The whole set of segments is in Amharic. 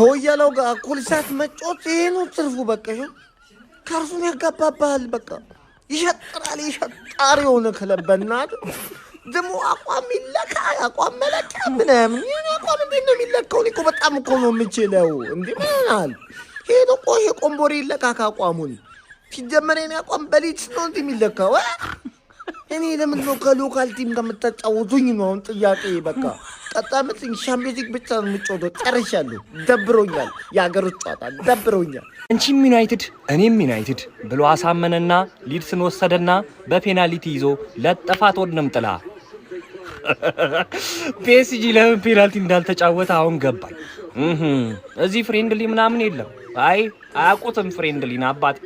ከወያለው ጋር እኩል ሰዓት መጮት ይሄ ነው ትርፉ። በቃ ካርሱን ያጋባባል። በቃ ይሸጣል የሆነ ክለብ በእናትህ ደግሞ አቋም ይለካ አቋም መለኪያ ምናምን የኔ አቋም እንዴት ነው የሚለካው? እኔ እኮ በጣም እኮ ነው የምችለው። እንዴ ምናል ሄዶ ቆሼ ቆምቦሬ ይለካ ካቋሙን ሲጀመር የኔ አቋም በሊት ነው እንዴ የሚለካው? እኔ ለምን ነው ከሎካል ቲም ጋር የምታጫወቱኝ ነው አሁን ጥያቄ። በቃ ቀጣምጥኝ ሻምፒዮንስ ሊግ ብቻ ነው የምጫወተው። ጨርሻለሁ። ደብሮኛል። የሀገሮች ጨዋታ ደብሮኛል። አንቺም ዩናይትድ እኔም ዩናይትድ ብሎ አሳመነና ሊድስን ወሰደና በፔናልቲ ይዞ ለጠፋት። ወድንም ጥላ ፒኤስጂ ለምን ፔናልቲ እንዳልተጫወተ አሁን ገባኝ። እዚህ ፍሬንድሊ ምናምን የለም። አይ አያውቁትም ፍሬንድሊን አባት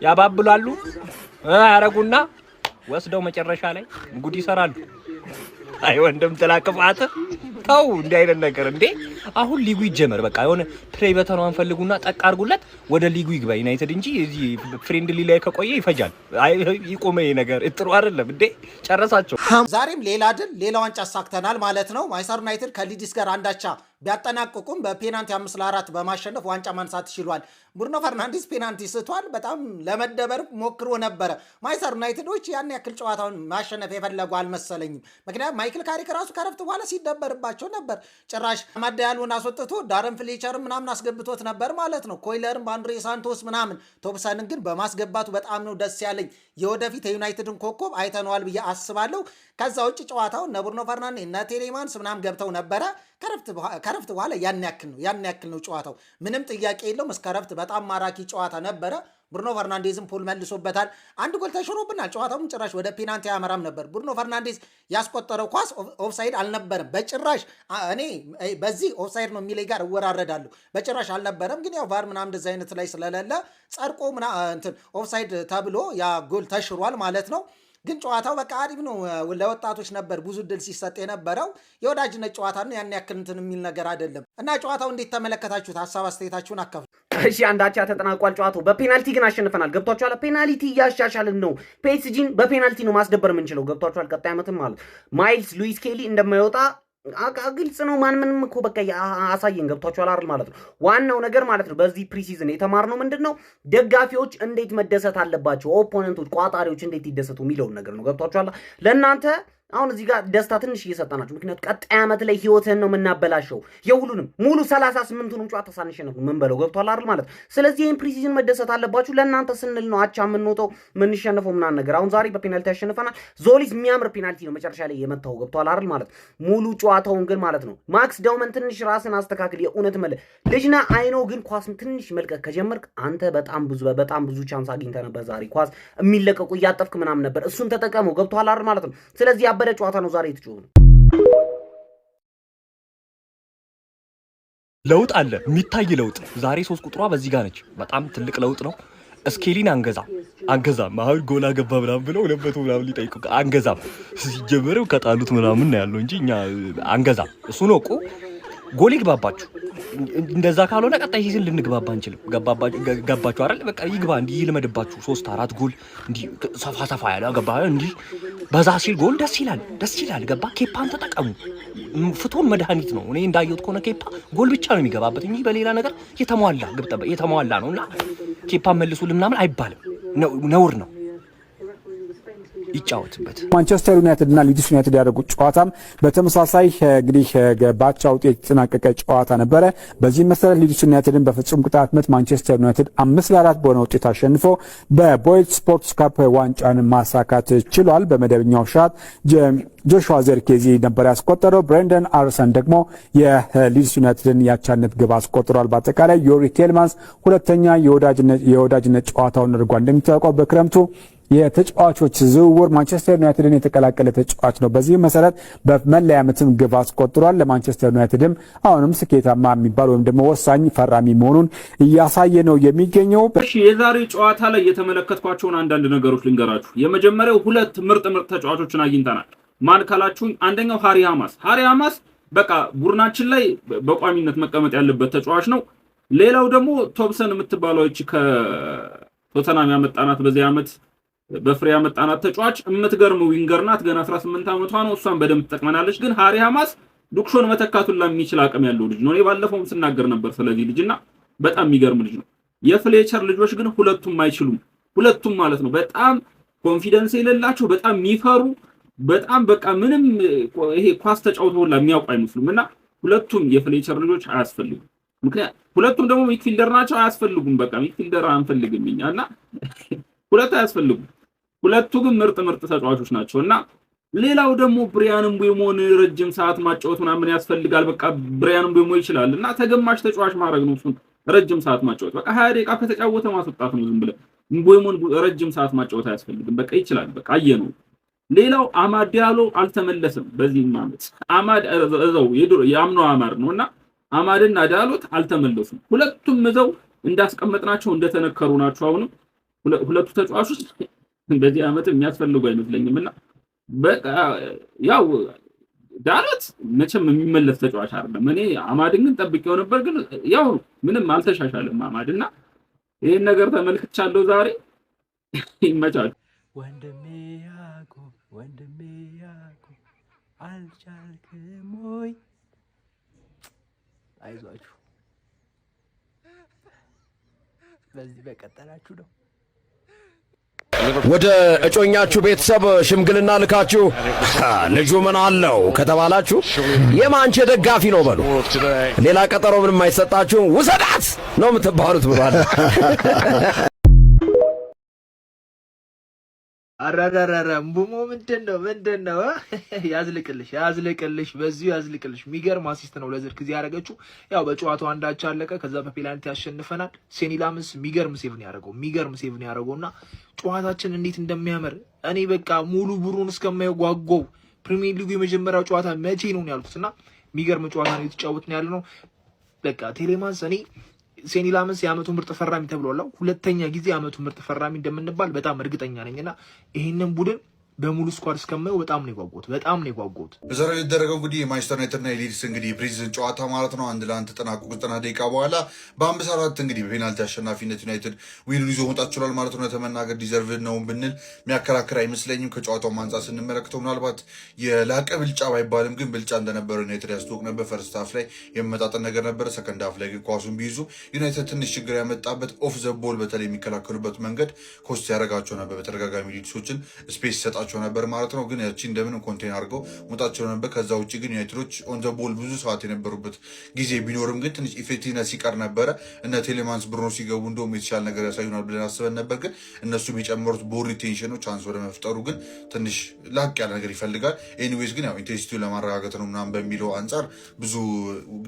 ያባብላሉ ያረጉና ወስደው መጨረሻ ላይ ጉድ ይሰራሉ። አይ ወንድም ተላቀፋት ታው እንዲህ አይነት ነገር እንዴ! አሁን ሊጉ ይጀመር በቃ የሆነ ፕሌይ በተናውን ፈልጉና ጠቅ አድርጉለት ወደ ሊጉ ይግባ ዩናይትድ እንጂ እዚህ ፍሬንድሊ ላይ ከቆየ ይፈጃል። አይ ይቆመ ነገር ጥሩ አይደለም እንዴ! ጨረሳቸው። ዛሬም ሌላ ድል ሌላ ዋንጫ አሳክተናል ማለት ነው። ማንቸስተር ዩናይትድ ከሊድስ ጋር አንዳቻ ቢያጠናቅቁም በፔናልቲ 5-4 በማሸነፍ ዋንጫ ማንሳት ችሏል። ብሩኖ ፈርናንዴስ ፔናልቲ ስቷል። በጣም ለመደበር ሞክሮ ነበረ። ማንቸስተር ዩናይትዶች ያን ያክል ጨዋታውን ማሸነፍ የፈለጉ አልመሰለኝም። ምክንያቱም ማይክል ካሪክ ራሱ ከረፍት በኋላ ሲደበርባቸው ነበር። ጭራሽ ማዳያሉን አስወጥቶ ዳረን ፍሌቸር ምናምን አስገብቶት ነበር ማለት ነው። ኮይለርም በአንድሬ ሳንቶስ ምናምን ቶምሰንን ግን በማስገባቱ በጣም ነው ደስ ያለኝ። የወደፊት የዩናይትድን ኮከብ አይተነዋል ብዬ አስባለሁ። ከዛ ውጭ ጨዋታው እነ ብሩኖ ፈርናንዴስ እነ ቴሌማንስ ምናምን ገብተው ነበረ። ከረፍት በኋላ ያን ያክል ነው ጨዋታው። ምንም ጥያቄ የለውም። እስከ ረፍት በጣም ማራኪ ጨዋታ ነበረ። ብሩኖ ፈርናንዴዝም ፑል መልሶበታል። አንድ ጎል ተሽሮብናል። ጨዋታውም ጭራሽ ወደ ፔናልቲ አያመራም ነበር። ብሩኖ ፈርናንዴዝ ያስቆጠረው ኳስ ኦፍሳይድ አልነበረም በጭራሽ። እኔ በዚህ ኦፍሳይድ ነው የሚለኝ ጋር እወራረዳለሁ። በጭራሽ አልነበረም። ግን ያው ቫር ምናምን እንደዚህ አይነት ላይ ስለሌለ ጸድቆ ኦፍሳይድ ተብሎ ያ ጎል ተሽሯል ማለት ነው። ግን ጨዋታው በቃ አሪፍ ነው። ለወጣቶች ነበር ብዙ ድል ሲሰጥ የነበረው። የወዳጅነት ጨዋታ ነው። ያን ያክል እንትን የሚል ነገር አይደለም። እና ጨዋታው እንዴት ተመለከታችሁት? ሀሳብ አስተያየታችሁን አካፍሉ። እሺ አንዳቻ ተጠናቋል ጨዋታው። በፔናልቲ ግን አሸንፈናል። ገብቷችኋል? ፔናልቲ እያሻሻልን ነው። ፒኤስጂን በፔናልቲ ነው ማስደበር የምንችለው። ገብቷችኋል? ቀጣይ ዓመትም ማለት ማይልስ ሉዊስ ኬሊ እንደማይወጣ ግልጽ ነው። ምንም እኮ በቃ አሳየን። ገብቷችኋል አይደል ማለት ነው። ዋናው ነገር ማለት ነው በዚህ ፕሪሲዝን የተማርነው ምንድነው ደጋፊዎች እንዴት መደሰት አለባቸው፣ ኦፖነንቶች ቋጣሪዎች እንዴት ይደሰቱ የሚለውን ነገር ነው። ገብቷችኋል? ለእናንተ አሁን እዚህ ጋር ደስታ ትንሽ እየሰጠናችሁ፣ ምክንያቱም ቀጣይ ዓመት ላይ ህይወትህን ነው የምናበላሸው። የሁሉንም ሙሉ 38ቱንም ጨዋታ ሳንሸነፍ ምን በለው። ገብቷል አይደል ማለት ነው። ስለዚህ ይህን ፕሪሲዝን መደሰት አለባችሁ። ለእናንተ ስንል ነው አቻ የምንወጣው የምንሸነፈው ምናምን ነገር። አሁን ዛሬ በፔናልቲ ያሸንፈናል። ዞሊስ የሚያምር ፔናልቲ ነው መጨረሻ ላይ የመታው። ገብቷል አይደል ማለት ሙሉ ጨዋታውን ግን ማለት ነው ማክስ ዳውመን ትንሽ ራስን አስተካክል። የእውነት ልጅና አይኖ ግን ኳስ ትንሽ መልቀቅ ከጀመርክ አንተ በጣም ብዙ ቻንስ አግኝተህ ነበር። ዛሬ ኳስ የሚለቀቁ እያጠፍክ ምናምን ነበር። እሱን ተጠቀመው። ገብቷል አይደል ማለት ነው። ስለዚህ ያበደ ጨዋታ ነው ዛሬ የተጫወተው። ለውጥ አለ፣ የሚታይ ለውጥ። ዛሬ 3 ቁጥሯ በዚህ ጋር ነች። በጣም ትልቅ ለውጥ ነው። እስኬሊን አንገዛም። አሁን ጎላ ገባ ምናምን ብለው 200 ምናምን ሊጠይቁ አንገዛም። ሲጀመረው ከጣሉት ምናምን ነው ያለው እንጂ እኛ አንገዛም። እሱ ነው እኮ ጎል ይግባባችሁ። እንደዛ ካልሆነ ቀጣይ ሲዝን ልንግባባ አንችልም። ገባችሁ አይደል? በቃ ይግባ እንዲህ ይልመድባችሁ። 3-4 ጎል እንዲህ ሰፋ ያለ ገባ እንዲህ በዛ ሲል ጎል ደስ ይላል። ገባ? ኬፓን ተጠቀሙ። ፍቱን መድኃኒት ነው። እኔ እንዳየሁት ከሆነ ኬፓ ጎል ብቻ ነው የሚገባበት እንጂ በሌላ ነገር የተሟላ ነውና ኬፓን መልሱልን ምናምን አይባልም። ነውር ነው። ይጫወትበት። ማንቸስተር ዩናይትድ እና ሊድስ ዩናይትድ ያደረጉት ጨዋታም በተመሳሳይ እንግዲህ ባቻ ውጤት የተጠናቀቀ ጨዋታ ነበረ። በዚህ መሰረት ሊድስ ዩናይትድን በፍጹም ቅጣት ምት ማንቸስተር ዩናይትድ 5-4 በሆነ ውጤት አሸንፎ በቦይል ስፖርትስ ካፕ ዋንጫን ማሳካት ችሏል። በመደበኛው ሰዓት ጆሹዋ ዘርኬዚ ነበር ያስቆጠረው። ብሬንደን አርሰን ደግሞ የሊድስ ዩናይትድን ያቻነት ግብ አስቆጥሯል። በአጠቃላይ ዮሪ ቴልማንስ ሁለተኛ የወዳጅነት ጨዋታውን አድርጓል። እንደሚታወቀው በክረምቱ የተጫዋቾች ዝውውር ማንቸስተር ዩናይትድን የተቀላቀለ ተጫዋች ነው። በዚህ መሰረት በመለያ ዓመትም ግብ አስቆጥሯል። ለማንቸስተር ዩናይትድም አሁንም ስኬታማ የሚባል ወይም ደግሞ ወሳኝ ፈራሚ መሆኑን እያሳየ ነው የሚገኘው። እሺ የዛሬው ጨዋታ ላይ የተመለከትኳቸውን አንዳንድ ነገሮች ልንገራችሁ። የመጀመሪያው ሁለት ምርጥ ተጫዋቾችን አግኝተናል። ማን ካላችሁኝ አንደኛው ሃሪ ሃማስ በቃ ቡድናችን ላይ በቋሚነት መቀመጥ ያለበት ተጫዋች ነው። ሌላው ደግሞ ቶምሰን የምትባለው እቺ ከቶተናም ያመጣናት በዚህ ዓመት በፍሬ ያመጣናት ተጫዋች የምትገርም ዊንገር ናት። ገና 18 ዓመቷ ነው። እሷን በደንብ ተጠቅመናለች። ግን ሃሪ ሃማስ ሉክሾን መተካቱን ለሚችል አቅም ያለው ልጅ ነው። እኔ ባለፈውም ስናገር ነበር ስለዚህ ልጅና በጣም የሚገርም ልጅ ነው። የፍሌቸር ልጆች ግን ሁለቱም አይችሉም። ሁለቱም ማለት ነው በጣም ኮንፊደንስ የሌላቸው፣ በጣም የሚፈሩ፣ በጣም በቃ ምንም ይሄ ኳስ ተጫውተው ሁላ የሚያውቁ አይመስሉም። እና ሁለቱም የፍሌቸር ልጆች አያስፈልጉም። ምክንያቱም ሁለቱም ደግሞ ሚድፊልደር ናቸው። አያስፈልጉም። በቃ ሚድፊልደር አንፈልግም እኛ እና ሁለቱ አያስፈልጉም። ሁለቱ ግን ምርጥ ተጫዋቾች ናቸው። እና ሌላው ደግሞ ብሪያን ምቤሞን ረጅም ሰዓት ማጫወት ምናምን ያስፈልጋል። በቃ ብሪያን ምቤሞ ይችላል እና ተገማሽ ተጫዋች ማድረግ ነው እሱን ረጅም ሰዓት ማጫወት። በቃ 20 ደቂቃ ከተጫወተ ማስወጣት ነው ዝም ብለህ። ምቤሞን ረጅም ሰዓት ማጫወት አያስፈልግም። በቃ ይችላል። በቃ አየነው። ሌላው አማድ ዲያሎ አልተመለሰም በዚህ ማለት አማድ እዛው የአምናው አማድ ነውና አማድና ዲያሎት አልተመለሱም። ሁለቱም እዛው እንዳስቀመጥናቸው እንደተነከሩ ናቸው። አሁንም ሁለቱ ተጫዋቾች በዚህ ዓመት የሚያስፈልጉ አይመስለኝምና በቃ ያው ዳሎት መቼም የሚመለስ ተጫዋች አይደለም። እኔ አማድን ግን ጠብቄው ነበር፣ ግን ያው ምንም አልተሻሻለም አማድና ይሄን ነገር ተመልክቻለሁ ዛሬ። ይመቻል ወንድሜ ያዕቆብ አልቻልክም ወይ? አይዟችሁ በዚህ በቀጠላችሁ ነው። ወደ እጮኛችሁ ቤተሰብ ሽምግልና ልካችሁ ልጁ ምን አለው ከተባላችሁ የማንቼ ደጋፊ ነው በሉ። ሌላ ቀጠሮ ምንም አይሰጣችሁም፣ ውሰዳት ነው የምትባሉት ብሏል። አራራራራ ምቡሞ ምንድነው? ያዝልቅልሽ በዚሁ ያዝልቅልሽ። የሚገርም አሲስት ነው ለዝርክዚ ያደረገችው። ያው በጨዋታው አንዳቻ አለቀ። ከዛ በፔናልቲ ያሸንፈናል። ሴኒ ላምንስ የሚገርም ሴቭ ነው ያደረገውና ጨዋታችን እንዴት እንደሚያምር እኔ በቃ ሙሉ ብሩን እስከማየው ጓጓው። ፕሪሚየር ሊጉ የመጀመሪያው ጨዋታ መቼ ነው ያልኩትና የሚገርም ጨዋታ ነው የተጫወትን ያለ ነው። በቃ ቴሌማንስ እኔ ሴኒ ላምንስ የዓመቱ ምርጥ ፈራሚ ተብሏል። ሁለተኛ ጊዜ የዓመቱ ምርጥ ፈራሚ እንደምንባል በጣም እርግጠኛ ነኝና ይሄንን ቡድን በሙሉ ስኳድ እስከማየው በጣም ነው የጓጓሁት። በዛሬው የተደረገው እንግዲህ የማንቸስተር ዩናይትድ እና የሊድስ እንግዲህ የፕሪዝን ጨዋታ ማለት ነው 1-1 ተጠናቆ 90 ደቂቃ በኋላ በ5-4 እንግዲህ በፔናልቲ አሸናፊነት ዩናይትድ ዊሉን ይዞ መውጣት ችሏል ማለት ነው። ለመናገር ዲዘርቭ ነው ብንል የሚያከራክር አይመስለኝም። ከጨዋታው አንጻር ስንመለከተው ምናልባት የላቀ ብልጫ ባይባልም ግን ብልጫ እንደነበረ ዩናይትድ ያስታውቅ ነበር። ፈርስት ሃፍ ላይ የመመጣጠን ነገር ነበረ። ሰከንድ ሃፍ ላይ ግን ኳሱን ቢይዙ ዩናይትድ ትንሽ ችግር ያመጣበት ኦፍ ዘ ቦል በተለይ የሚከላከሉበት መንገድ ኮስት ያደረጋቸው ነበር። በተደጋጋሚ ሊድሶችን ስፔስ ይሰጣቸው ነበር ማለት ነው። ግን ያቺ እንደምን ኮንቴን አድርገው መውጣቸው ነበር። ከዛ ውጭ ግን ዩናይትዶች ኦን ዘ ቦል ብዙ ሰዓት የነበሩበት ጊዜ ቢኖርም ግን ትንሽ ኢፌክቲቭነስ ሲቀር ነበረ። እነ ቴሌማንስ ብሩኖ ሲገቡ እንደውም የተሻለ ነገር ያሳዩናል ብለን አስበን ነበር። ግን እነሱም የጨመሩት ቦል ሪቴንሽን ነው። ቻንስ ወደ መፍጠሩ ግን ትንሽ ላቅ ያለ ነገር ይፈልጋል። ኤኒዌይስ ግን ያው ኢንቴንሲቲውን ለማረጋገጥ ነው ምናምን በሚለው አንጻር ብዙ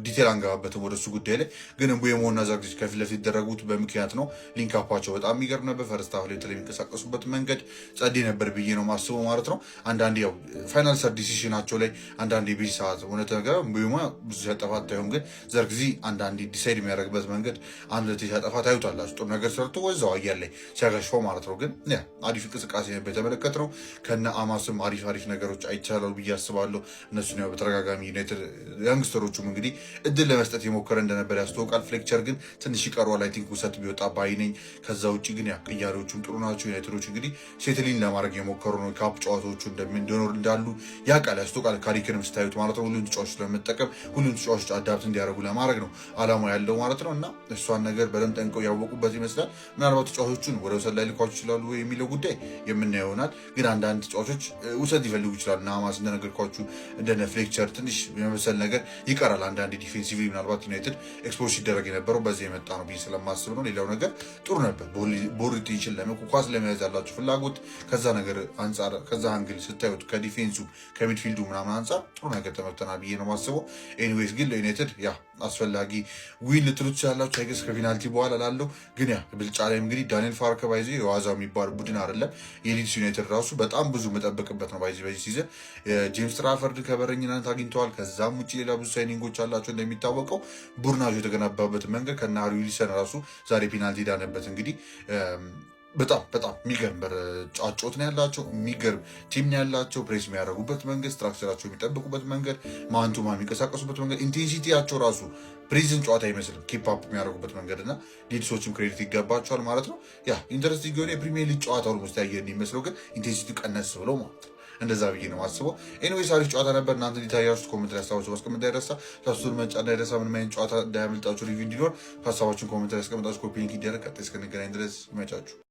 ዲቴል አንገባበትም ወደሱ ጉዳይ ላይ። ግን ምቤሞና ዛግዚ ከፊት ለፊት የተደረጉት በምክንያት ነው። ሊንክ አፓቸው በጣም የሚገርም ነበር። ፈርስት ሃፍ ላይ የሚንቀሳቀሱበት መንገድ ጸዴ ነበር ብዬ ነው ማስበው ማለት ነው። አንዳንዴ ያው ፋይናል ሰር ዲሲሽናቸው ላይ አንዳንዴ ቤት ሰዓት እውነት ነገር ምቤሞ ብዙ ሲያጠፋ አታዩም። ግን ዘርግዚ አንዳንዴ ዲሳይድ የሚያደርግበት መንገድ አንድ ለቴ ሲያጠፋ ታዩታላችሁ። ጥሩ ነገር ሰርቶ ወዛው አየር ላይ ሲያገሽፈው ማለት ነው። ግን ያ አሪፍ እንቅስቃሴ ነበር የተመለከትነው። ከነ አማስም አሪፍ ነገሮች አይቻላሉ ብዬ አስባለሁ። እነሱን ያው በተደጋጋሚ ዩናይትድ ያንግስተሮቹም እንግዲህ እድል ለመስጠት የሞከረ እንደነበር ያስተውቃል። ፍሌክቸር ግን ትንሽ ይቀረዋል። አይ ቲንክ ውሰት ቢወጣ ባይ ነኝ። ከዛ ውጭ ግን ያ ቅያሬዎቹም ጥሩ ናቸው። ዩናይትዶች እንግዲህ ሴትሊን ለማድረግ የሞከሩ ነው። ካፕ ጨዋታዎቹ እንደሚኖር እንዳሉ ያውቃል ያስተውቃል። ካሪክንም ስታዩት ማለት ነው ሁሉም ተጫዋቾች ለመጠቀም ሁሉም ተጫዋቾች አዳፕት እንዲያደርጉ ለማድረግ ነው አላማው ያለው ማለት ነው። እና እሷን ነገር በደንብ ጠንቀው ያወቁበት ይመስላል። ምናልባት ተጫዋቾቹን ወደ ውሰት ላይ ልኳቸው ይችላሉ የሚለው ጉዳይ የምናየው ይሆናል። ግን አንዳንድ ተጫዋቾች ውሰት ሊፈልጉ ይችላሉ። እና አማስ እንደነገርኳችሁ እንደነ ፍሌክቸር ትንሽ የመሰል ነገር ይቀራል። አንዳንድ ዲፌንሲቭ ምናልባት ዩናይትድ ኤክስፖዝ ሲደረግ የነበረው በዚህ የመጣ ነው ብዬ ስለማስብ ነው። ሌላው ነገር ጥሩ ነበር። ቦል ሪቴንሽን ኳስ ለመያዝ ያላቸው ፍላጎት ከዛ ነገር አንጻር ከዛ አንግል ስታዩት ከዲፌንሱ ከሚድፊልዱ ምናምን አንጻር ጥሩ ነገር ተመርተናል ብዬ ነው ማስበው። ኤኒዌይስ ግን ለዩናይትድ ያ አስፈላጊ ዊን ልትሉ ትችላላችሁ አይገስ ከፔናልቲ በኋላ ላለው ግን ያ ብልጫ ላይ እንግዲህ ዳንኤል ፋርከ ባይዚ የዋዛ የሚባል ቡድን አይደለም። የሊድስ ዩናይትድ ራሱ በጣም ብዙ መጠበቅበት ነው ባይዚ በዚህ ሲዝን ጄምስ ትራፈርድ ከበረኝነት አግኝተዋል። ከዛም ውጭ ሌላ ብዙ ሳይኒንጎች አላቸው። እንደሚታወቀው ቡድናቸው የተገነባበት መንገድ ከነ ሃሪ ዊልሰን ራሱ ዛሬ ፔናልቲ ዳነበት። እንግዲህ በጣም የሚገርም ጫጮት ነው ያላቸው። የሚገርም ቲም ነው ያላቸው። ፕሬስ የሚያደርጉበት መንገድ፣ ስትራክቸራቸው የሚጠብቁበት መንገድ፣ ማንቱማ የሚንቀሳቀሱበት መንገድ፣ ኢንቴንሲቲያቸው ራሱ ፕሪዝን ጨዋታ አይመስልም። ኪፕ አፕ የሚያደርጉበት መንገድ እና ሊድሶችም ክሬዲት ይገባቸዋል ማለት ነው። ያ ኢንተረስቲንግ የሆነ የፕሪሚየር ሊግ ጨዋታ ውስጥ ያየን የሚመስለው ግን ኢንቴንሲቲ ቀነስ ብሎ ማለት ነው። እንደዛ ብዬ ነው ማስበው። ኤኒዌይስ አሪፍ ጨዋታ ነበር። እናንተ እንዲታያችሁት ኮሜንት ላይ ሀሳባችሁ ማስቀመጥ እንዳይረሳ። ታሱን መጫ እንዳይረሳ። ምንም አይነት ጨዋታ እንዳያመልጣችሁ ሪቪው እንዲኖር ሀሳባችሁን ኮሜንት ላይ ያስቀምጣችሁ። ኮፒ ሊንክ ይደረግ። ቀጣይ እስክንገናኝ ድረስ ይመቻችሁ።